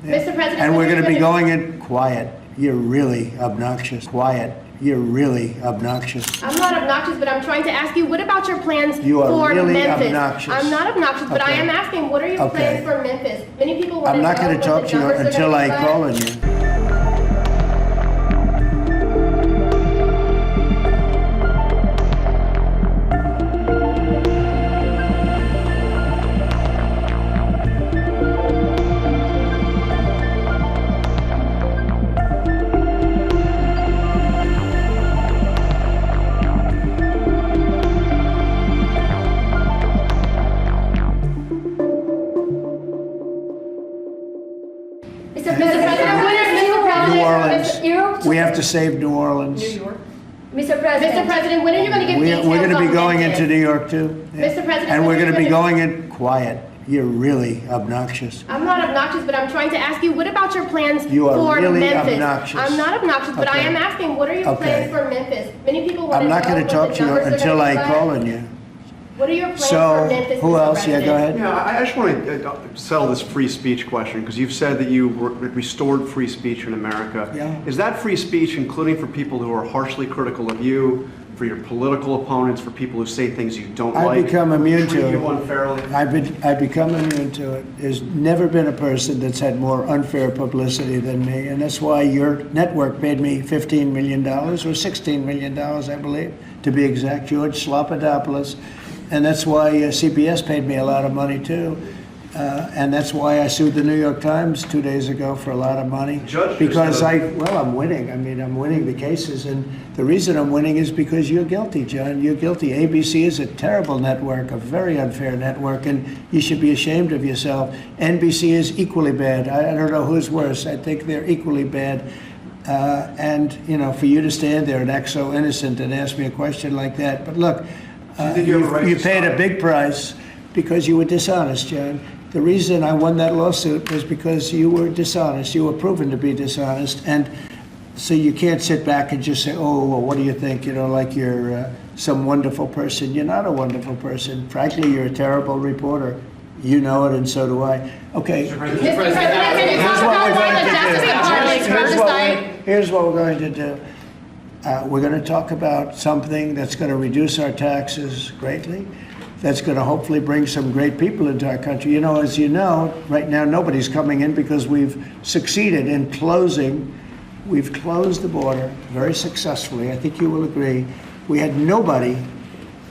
Mr. President, and we're going to be going in quiet. You're really obnoxious. Quiet. You're really obnoxious. I'm not obnoxious, but I'm trying to ask you, what about your plans You are for really Memphis? obnoxious. I'm not obnoxious, but I Okay. am asking, what are your Okay. plans for Memphis? Many people want I'm to not know going to what talk the to you numbers are until gonna I be call like. on you. Mr. President, when is Mr. President? New Orleans. Mr. We have to save New Orleans. Mr. President, when are you going to give details We're going to be on going Memphis? into New York too. Mr. President, And when we're are you going to be gonna- going in quiet. You're really obnoxious. I'm not obnoxious, but I'm trying to ask you, what about your plans You are for really Memphis? obnoxious. I'm not obnoxious, but I Okay. am asking, what are your Okay. plans for Memphis? Many people want I'm to know not going what to talk the to you numbers are until gonna I be like. call on you. What are your plans for So, Memphis, who Mr. else? Yeah, President? go ahead. Yeah, I just want to settle this free speech question, because you've said that you restored free speech in America. Yeah. Is that free speech including for people who are harshly critical of you, for your political opponents, for people who say things you don't I've like? become immune treat to you it. unfairly? I've become immune to it. There's never been a person that's had more unfair publicity than me, and that's why your network paid me $15 million, or $16 million, I believe, to be exact, George Slopadopoulos. And that's why CBS paid me a lot of money, too. And that's why I sued the New York Times 2 days ago for a lot of money. Judge, Because I'm winning. I mean, I'm winning the cases. And the reason I'm winning is because you're guilty, John. You're guilty. ABC is a terrible network, a very unfair network, and you should be ashamed of yourself. NBC is equally bad. I don't know who's worse. I think they're equally bad. And, you know, for you to stand there and act so innocent and ask me a question like that. But look, you paid a big price because you were dishonest, John. The reason I won that lawsuit was because you were dishonest. You were proven to be dishonest. And so you can't sit back and just say, oh, well, what do you think? You know, like you're some wonderful person. You're not a wonderful person. Frankly, you're a terrible reporter. You know it, and so do I. Okay. Mr. President, can you talk about why the Jacksonville Parliament oversight? Here's what we're going to do. We're going to talk about something that's going to reduce our taxes greatly, that's going to hopefully bring some great people into our country. You know, as you know, right now nobody's coming in because we've succeeded in closing. We've closed the border very successfully. I think you will agree. We had nobody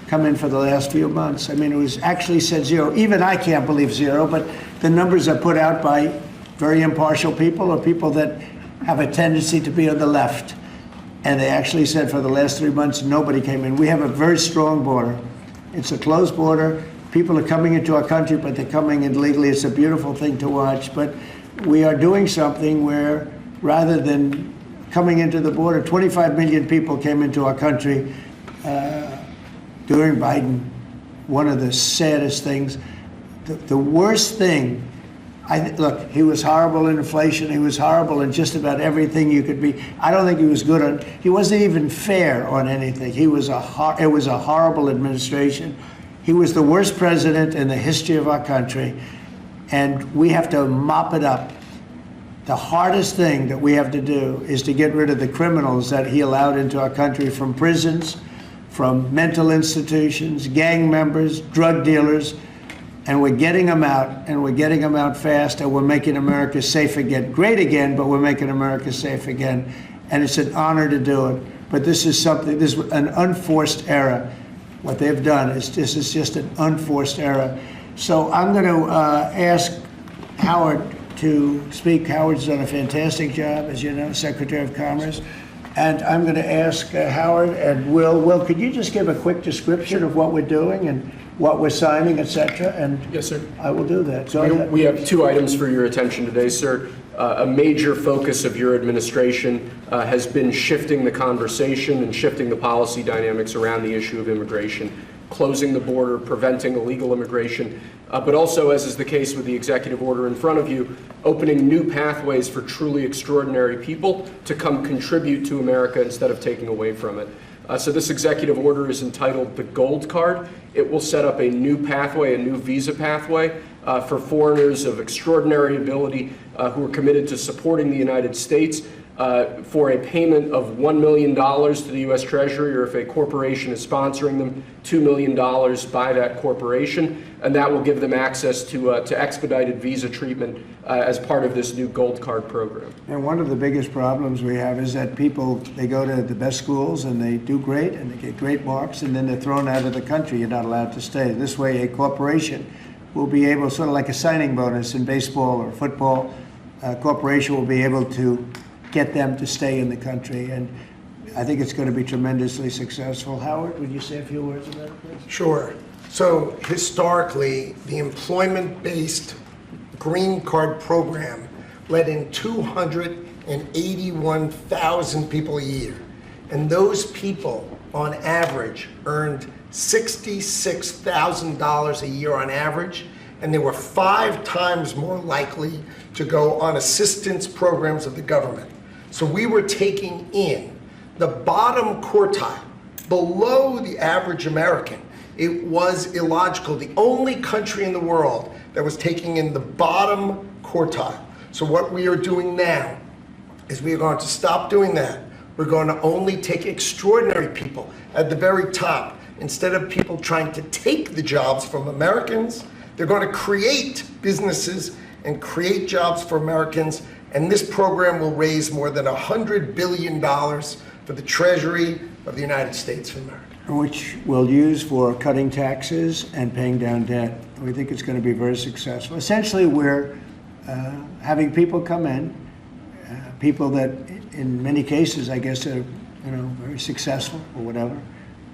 come in for the last few months. I mean, it was actually said zero. Even I can't believe zero, but the numbers are put out by very impartial people or people that have a tendency to be on the left. And they actually said for the last 3 months, nobody came in. We have a very strong border. It's a closed border. People are coming into our country, but they're coming in legally. It's a beautiful thing to watch. But we are doing something where rather than coming into the border, 25 million people came into our country during Biden. One of the saddest things, the worst thing, look, he was horrible in inflation. He was horrible in just about everything you could be. I don't think he was good on, he wasn't even fair on anything. It was a horrible administration. He was the worst president in the history of our country, and we have to mop it up. The hardest thing that we have to do is to get rid of the criminals that he allowed into our country from prisons, from mental institutions, gang members, drug dealers, and we're getting them out, and we're getting them out fast, and we're making America safe again. Great again, but we're making America safe again, and it's an honor to do it. But this is something, this is an unforced error. What they've done is this is just an unforced error. So I'm going to ask Howard to speak. Howard's done a fantastic job, as you know, Secretary of Commerce. And I'm going to ask Howard and Will. Will, could you just give a quick description of what we're doing and what we're signing, et cetera? And yes, sir. I will do that. So We have 2 items for your attention today, sir. A major focus of your administration has been shifting the conversation and shifting the policy dynamics around the issue of immigration, closing the border, preventing illegal immigration, but also, as is the case with the executive order in front of you, opening new pathways for truly extraordinary people to come contribute to America instead of taking away from it. So this executive order is entitled the Gold Card. It will set up a new pathway, a new visa pathway for foreigners of extraordinary ability who are committed to supporting the United States for a payment of $1 million to the U.S. Treasury, or if a corporation is sponsoring them, $2 million by that corporation, and that will give them access to expedited visa treatment as part of this new Gold Card program. And one of the biggest problems we have is that people, they go to the best schools and they do great and they get great marks, and then they're thrown out of the country. You're not allowed to stay. This way, a corporation will be able, sort of like a signing bonus in baseball or football, a corporation will be able to get them to stay in the country. And I think it's going to be tremendously successful. Howard, would you say a few words about it, please? Sure. So historically, the employment-based green card program let in 281,000 people a year. And those people, on average, earned $66,000 a year on average, and they were 5 times more likely to go on assistance programs of the government. So we were taking in the bottom quartile, below the average American. It was illogical. The only country in the world that was taking in the bottom quartile. So what we are doing now is we are going to stop doing that. We're going to only take extraordinary people at the very top. Instead of people trying to take the jobs from Americans, they're going to create businesses and create jobs for Americans. And this program will raise more than $100 billion for the Treasury of the United States of America. Which we'll use for cutting taxes and paying down debt. We think it's going to be very successful. Essentially, we're having people come in, people that in many cases, I guess, are very successful or whatever,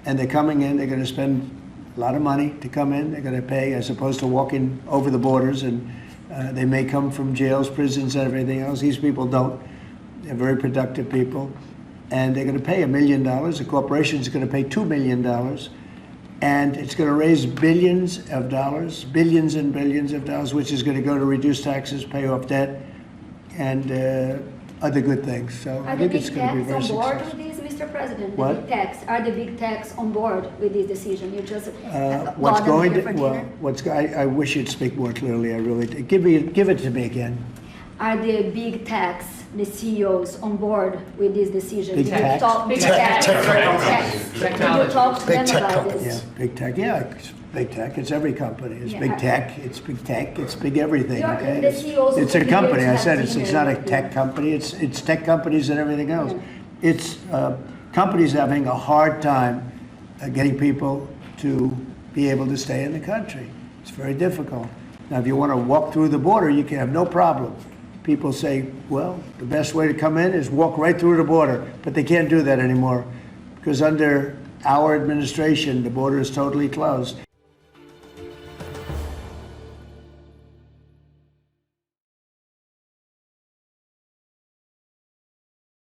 and they're coming in, they're going to spend a lot of money to come in, they're going to pay as opposed to walking over the borders, and they may come from jails, prisons, and everything else. These people don't. They're very productive people. And they're going to pay $1 million. The corporation is going to pay $2 million. And it's going to raise billions of dollars, billions and billions of dollars, which is going to go to reduce taxes, pay off debt, and other good things. So I think it's going to be very successful. Are the big techs on board with this, Mr. President? What? The big techs, are the big techs on board with this decision? You just What's bought them going here to, for well, dinner? I wish you'd speak more clearly. I really do. Give it to me again. Are the big techs, the CEOs, on board with this decision? Big Did you techs? talk big Tech- techs? tech- Did you talk to Big them tech about companies. this? Yeah, big tech. Yeah, it's big tech. It's every company. It's Yeah. big tech. It's big tech. It's big everything. York, Okay. the CEOs It's a will be company. here to I said have it's dinner not a with tech you. company. It's tech companies and everything else. Yeah. It's companies having a hard time getting people to be able to stay in the country. It's very difficult. Now, if you want to walk through the border, you can have no problem. People say, well, the best way to come in is walk right through the border, but they can't do that anymore because under our administration, the border is totally closed.